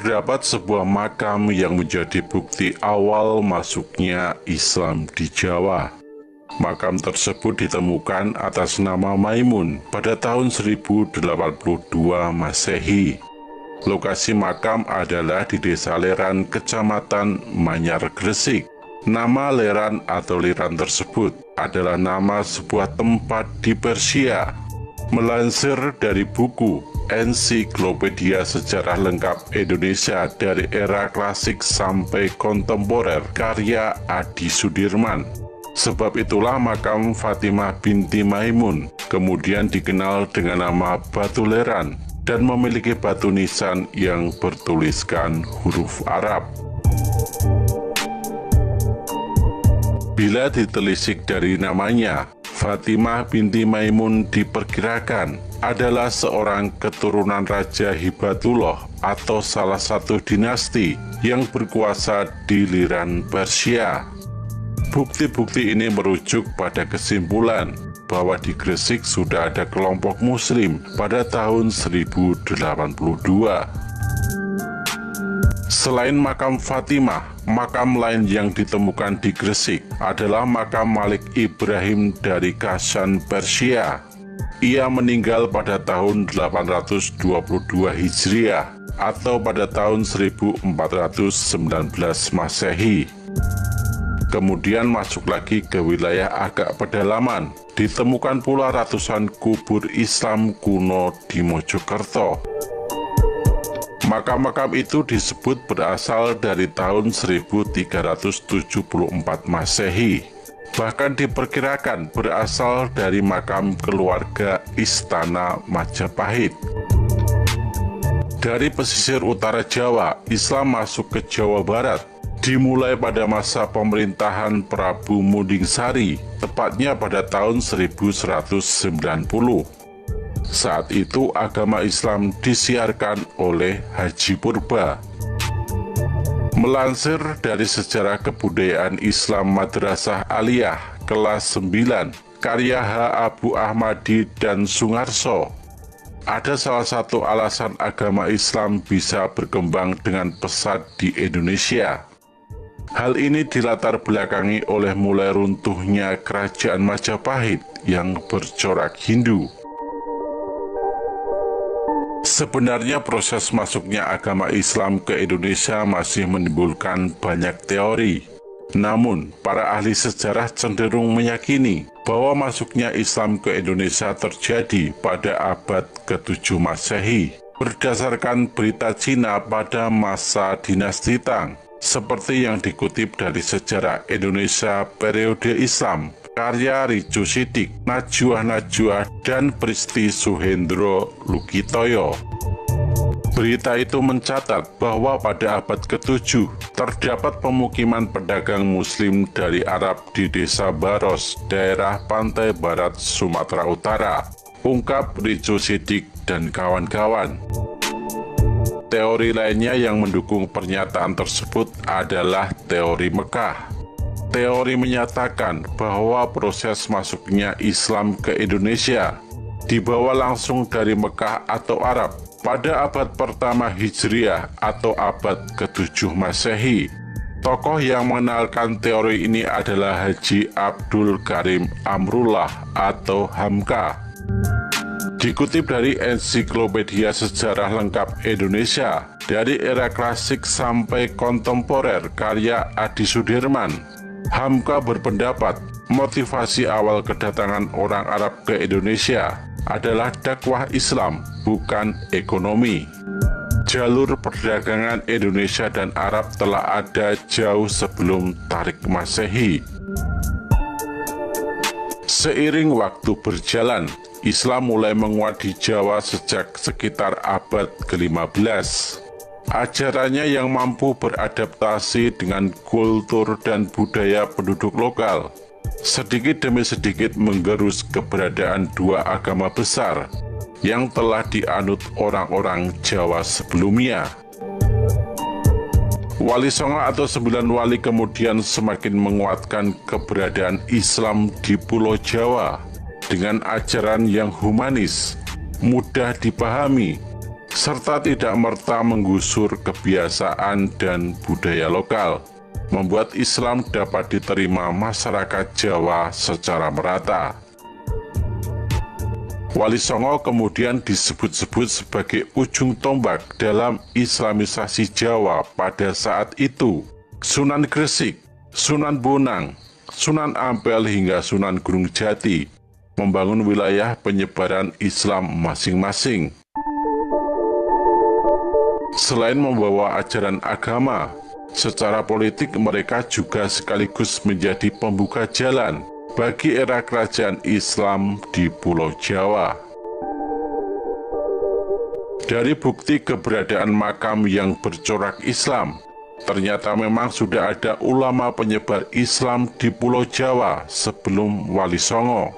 terdapat sebuah makam yang menjadi bukti awal masuknya Islam di Jawa. Makam tersebut ditemukan atas nama Maimun pada tahun 1082 Masehi. Lokasi makam adalah di Desa Leran, Kecamatan Manyar, Gresik. Nama Leran atau Liran tersebut adalah nama sebuah tempat di Persia. Melansir dari buku Ensiklopedia Sejarah Lengkap Indonesia dari Era Klasik sampai Kontemporer karya Adi Sudirman. Sebab itulah makam Fatimah binti Maimun kemudian dikenal dengan nama Batu Leran dan memiliki batu nisan yang bertuliskan huruf Arab. Bila ditelisik dari namanya, Fatimah binti Maimun diperkirakan adalah seorang keturunan Raja Hibatullah atau salah satu dinasti yang berkuasa di Liran, Persia. Bukti-bukti ini merujuk pada kesimpulan bahwa di Gresik sudah ada kelompok Muslim pada tahun 1082. Selain makam Fatimah, makam lain yang ditemukan di Gresik adalah makam Malik Ibrahim dari Kashan, Persia. Ia meninggal pada tahun 822 Hijriah atau pada tahun 1419 Masehi. Kemudian masuk lagi ke wilayah agak pedalaman, ditemukan pula ratusan kubur Islam kuno di Mojokerto. Makam-makam itu disebut berasal dari tahun 1374 Masehi. Bahkan diperkirakan berasal dari makam keluarga Istana Majapahit. Dari pesisir utara Jawa, Islam masuk ke Jawa Barat, dimulai pada masa pemerintahan Prabu Mudingsari, tepatnya pada tahun 1190. Saat itu agama Islam disiarkan oleh Haji Purba. Melansir dari Sejarah Kebudayaan Islam Madrasah Aliyah kelas 9 karya H. Abu Ahmadi dan Sungarso, ada salah satu alasan agama Islam bisa berkembang dengan pesat di Indonesia. Hal ini dilatar belakangi oleh mulai runtuhnya kerajaan Majapahit yang bercorak Hindu. Sebenarnya proses masuknya agama Islam ke Indonesia masih menimbulkan banyak teori. Namun, para ahli sejarah cenderung meyakini bahwa masuknya Islam ke Indonesia terjadi pada abad ke-7 Masehi, berdasarkan berita Cina pada masa dinasti Tang, seperti yang dikutip dari Sejarah Indonesia Periode Islam, karya Ricu Sidik, Najwa, dan Pristi Suhendro Lukitoyo. Berita itu mencatat bahwa pada abad ke-7 terdapat pemukiman pedagang Muslim dari Arab di Desa Baros, daerah pantai barat Sumatera Utara, ungkap Ricu Sidik dan kawan-kawan. Teori lainnya yang mendukung pernyataan tersebut adalah teori Mekah. Teori menyatakan bahwa proses masuknya Islam ke Indonesia dibawa langsung dari Mekah atau Arab pada abad pertama Hijriah atau abad ke-7 Masehi. Tokoh yang mengenalkan teori ini adalah Haji Abdul Karim Amrullah atau Hamka. Dikutip dari Ensiklopedia Sejarah Lengkap Indonesia dari Era Klasik sampai Kontemporer karya Adi Sudirman, Hamka berpendapat motivasi awal kedatangan orang Arab ke Indonesia adalah dakwah Islam, bukan ekonomi. Jalur perdagangan Indonesia dan Arab telah ada jauh sebelum Tarik Masehi. Seiring waktu berjalan, Islam mulai menguat di Jawa sejak sekitar abad ke-15. Ajarannya yang mampu beradaptasi dengan kultur dan budaya penduduk lokal, sedikit demi sedikit menggerus keberadaan dua agama besar yang telah dianut orang-orang Jawa sebelumnya. Wali Songo atau 9 wali kemudian semakin menguatkan keberadaan Islam di Pulau Jawa dengan ajaran yang humanis, mudah dipahami, serta tidak merta menggusur kebiasaan dan budaya lokal, membuat Islam dapat diterima masyarakat Jawa secara merata. Wali Songo kemudian disebut-sebut sebagai ujung tombak dalam Islamisasi Jawa pada saat itu. Sunan Gresik, Sunan Bonang, Sunan Ampel hingga Sunan Gunung Jati membangun wilayah penyebaran Islam masing-masing. Selain membawa ajaran agama, secara politik mereka juga sekaligus menjadi pembuka jalan bagi era kerajaan Islam di Pulau Jawa. Dari bukti keberadaan makam yang bercorak Islam, ternyata memang sudah ada ulama penyebar Islam di Pulau Jawa sebelum Wali Songo.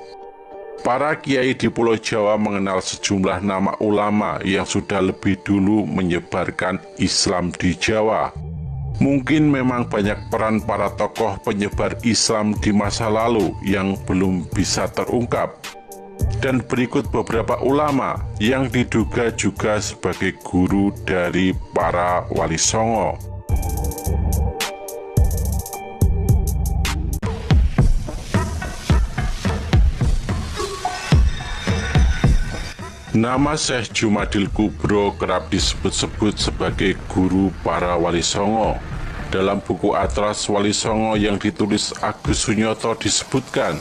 Para kiai di Pulau Jawa mengenal sejumlah nama ulama yang sudah lebih dulu menyebarkan Islam di Jawa. Mungkin memang banyak peran para tokoh penyebar Islam di masa lalu yang belum bisa terungkap. Dan berikut beberapa ulama yang diduga juga sebagai guru dari para Wali Songo. Nama Syekh Jumadil Kubro kerap disebut-sebut sebagai guru para Wali Songo. Dalam buku Atlas Wali Songo yang ditulis Agus Sunyoto disebutkan,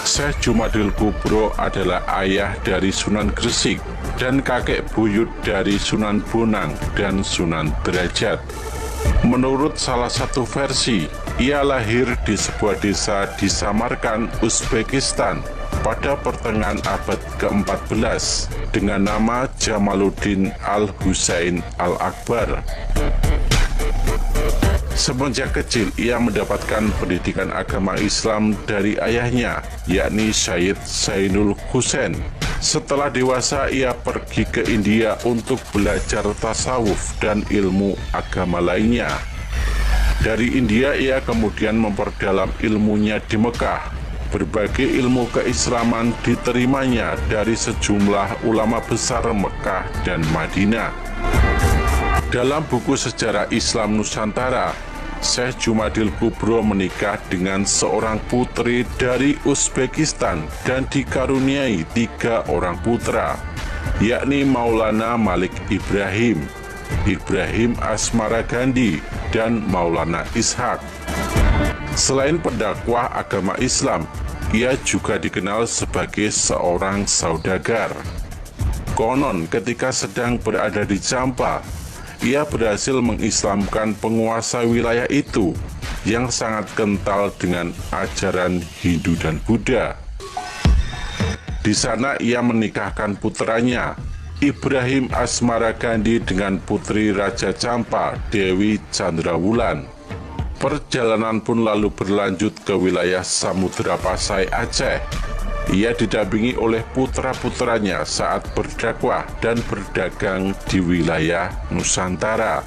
Syekh Jumadil Kubro adalah ayah dari Sunan Gresik dan kakek buyut dari Sunan Bonang dan Sunan Derajat. Menurut salah satu versi, ia lahir di sebuah desa di Samarkand, Uzbekistan pada pertengahan abad ke-14 dengan nama Jamaluddin Al-Husain Al-Akbar. Semenjak kecil, ia mendapatkan pendidikan agama Islam dari ayahnya, yakni Syed Zainul Husain. Setelah dewasa, ia pergi ke India untuk belajar tasawuf dan ilmu agama lainnya. Dari India, ia kemudian memperdalam ilmunya di Mekah. Berbagai ilmu keislaman diterimanya dari sejumlah ulama besar Mekah dan Madinah. Dalam buku Sejarah Islam Nusantara, Syekh Jumadil Kubro menikah dengan seorang putri dari Uzbekistan dan dikaruniai 3 orang putra, yakni Maulana Malik Ibrahim, Ibrahim Asmaragandi, dan Maulana Ishak. Selain pendakwah agama Islam, ia juga dikenal sebagai seorang saudagar. Konon ketika sedang berada di Jampa, ia berhasil mengislamkan penguasa wilayah itu yang sangat kental dengan ajaran Hindu dan Buddha. Di sana ia menikahkan putranya, Ibrahim Asmaragandi, dengan putri Raja Jampa, Dewi Chandrawulan. Perjalanan pun lalu berlanjut ke wilayah Samudra Pasai, Aceh. Ia didampingi oleh putra-putranya saat berdakwah dan berdagang di wilayah Nusantara.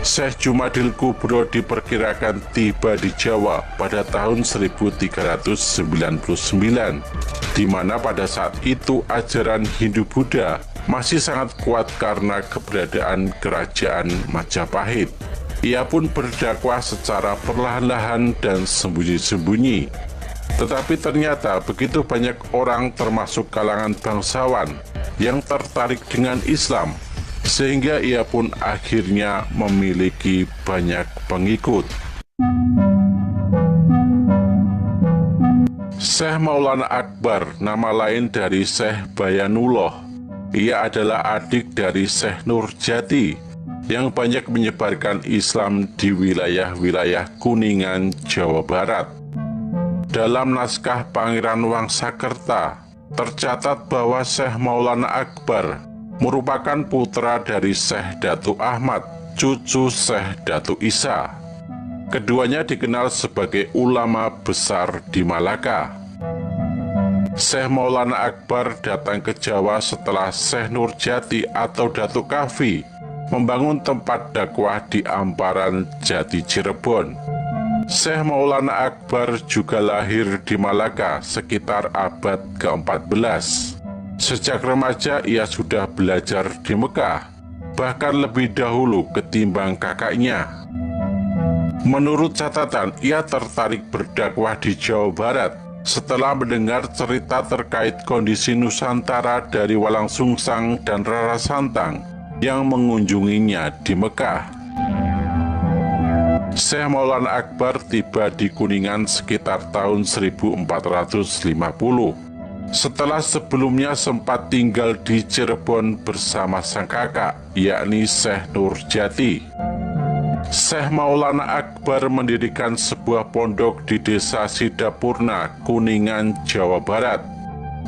Syekh Jumadil Kubro diperkirakan tiba di Jawa pada tahun 1399, di mana pada saat itu ajaran Hindu-Buddha masih sangat kuat karena keberadaan kerajaan Majapahit. Ia pun berdakwah secara perlahan-lahan dan sembunyi-sembunyi. Tetapi ternyata begitu banyak orang termasuk kalangan bangsawan yang tertarik dengan Islam, sehingga ia pun akhirnya memiliki banyak pengikut. Syekh Maulana Akbar, nama lain dari Syekh Bayanullah. Ia adalah adik dari Syekh Nurjati yang banyak menyebarkan Islam di wilayah-wilayah Kuningan, Jawa Barat. Dalam naskah Pangeran Wangsakerta, tercatat bahwa Syekh Maulana Akbar merupakan putra dari Syekh Datuk Ahmad, cucu Syekh Datuk Isa. Keduanya dikenal sebagai ulama besar di Malaka. Syekh Maulana Akbar datang ke Jawa setelah Syekh Nurjati atau Datuk Kafi membangun tempat dakwah di Amparan, Jati, Cirebon. Syekh Maulana Akbar juga lahir di Malaka sekitar abad ke-14. Sejak remaja ia sudah belajar di Mekah. bahkan lebih dahulu ketimbang kakaknya. Menurut catatan, ia tertarik berdakwah di Jawa Barat setelah mendengar cerita terkait kondisi Nusantara dari Walang Sungsang dan Rara Santang yang mengunjunginya di Mekah. Syekh Maulana Akbar tiba di Kuningan sekitar tahun 1450. Setelah sebelumnya sempat tinggal di Cirebon bersama sang kakak, yakni Syekh Nurjati. Syekh Maulana Akbar mendirikan sebuah pondok di Desa Sidapurna, Kuningan, Jawa Barat.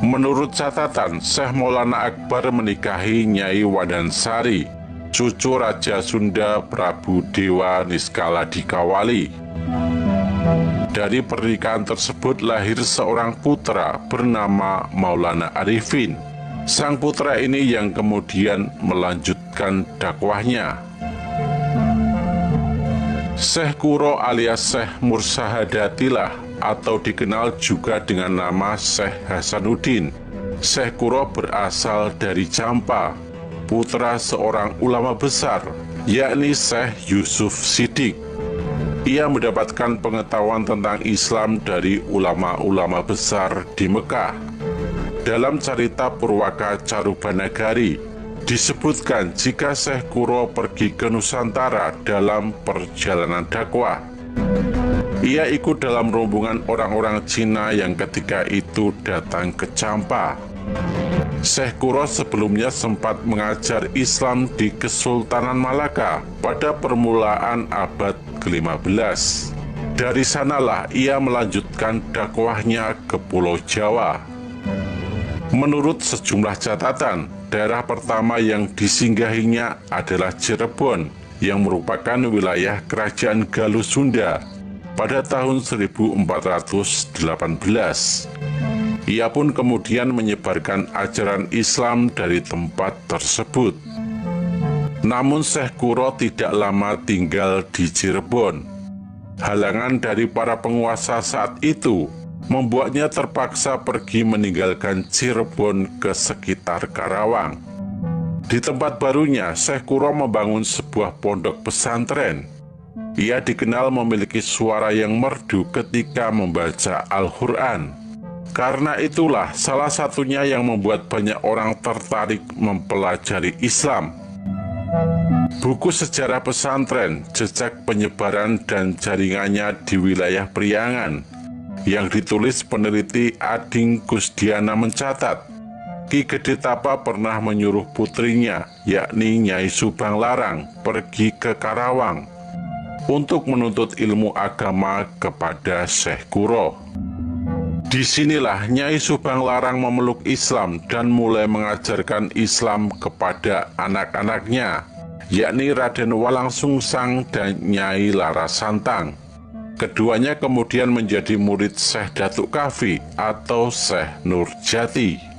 Menurut catatan, Syekh Maulana Akbar menikahi Nyai Wandansari, cucu Raja Sunda Prabu Dewa Niskala Dikawali. Dari pernikahan tersebut lahir seorang putra bernama Maulana Arifin. Sang putra ini yang kemudian melanjutkan dakwahnya. Syekh Kuro alias Syekh Mursahadatilah atau dikenal juga dengan nama Syekh Hasanuddin. Syekh Kuro berasal dari Campa, putra seorang ulama besar, yakni Syekh Yusuf Siddiq. Ia mendapatkan pengetahuan tentang Islam dari ulama-ulama besar di Mekah. Dalam cerita Purwaka Carubanagari, disebutkan jika Syekh Kuro pergi ke Nusantara dalam perjalanan dakwah. Ia ikut dalam rombongan orang-orang Cina yang ketika itu datang ke Campa. Syekh Kuro sebelumnya sempat mengajar Islam di Kesultanan Malaka pada permulaan abad ke-15. Dari sanalah ia melanjutkan dakwahnya ke Pulau Jawa. Menurut sejumlah catatan, daerah pertama yang disinggahinya adalah Cirebon, yang merupakan wilayah Kerajaan Galuh Sunda pada tahun 1418. Ia pun kemudian menyebarkan ajaran Islam dari tempat tersebut. Namun Syekh Kuro tidak lama tinggal di Cirebon. Halangan dari para penguasa saat itu membuatnya terpaksa pergi meninggalkan Cirebon ke sekitar Karawang. Di tempat barunya, Syekh Kuro membangun sebuah pondok pesantren. Ia dikenal memiliki suara yang merdu ketika membaca Al-Quran. Karena itulah salah satunya yang membuat banyak orang tertarik mempelajari Islam. Buku sejarah pesantren, jejak penyebaran dan jaringannya di wilayah Priangan, yang ditulis peneliti Ading Kusdiana mencatat, Ki Gede Tapa pernah menyuruh putrinya, yakni Nyai Subang Larang, pergi ke Karawang untuk menuntut ilmu agama kepada Syekh Kuro. Disinilah Nyai Subang Larang memeluk Islam dan mulai mengajarkan Islam kepada anak-anaknya, yakni Raden Walang Sungsang dan Nyai Larasantang. Keduanya kemudian menjadi murid Syekh Datuk Kafi atau Syekh Nurjati.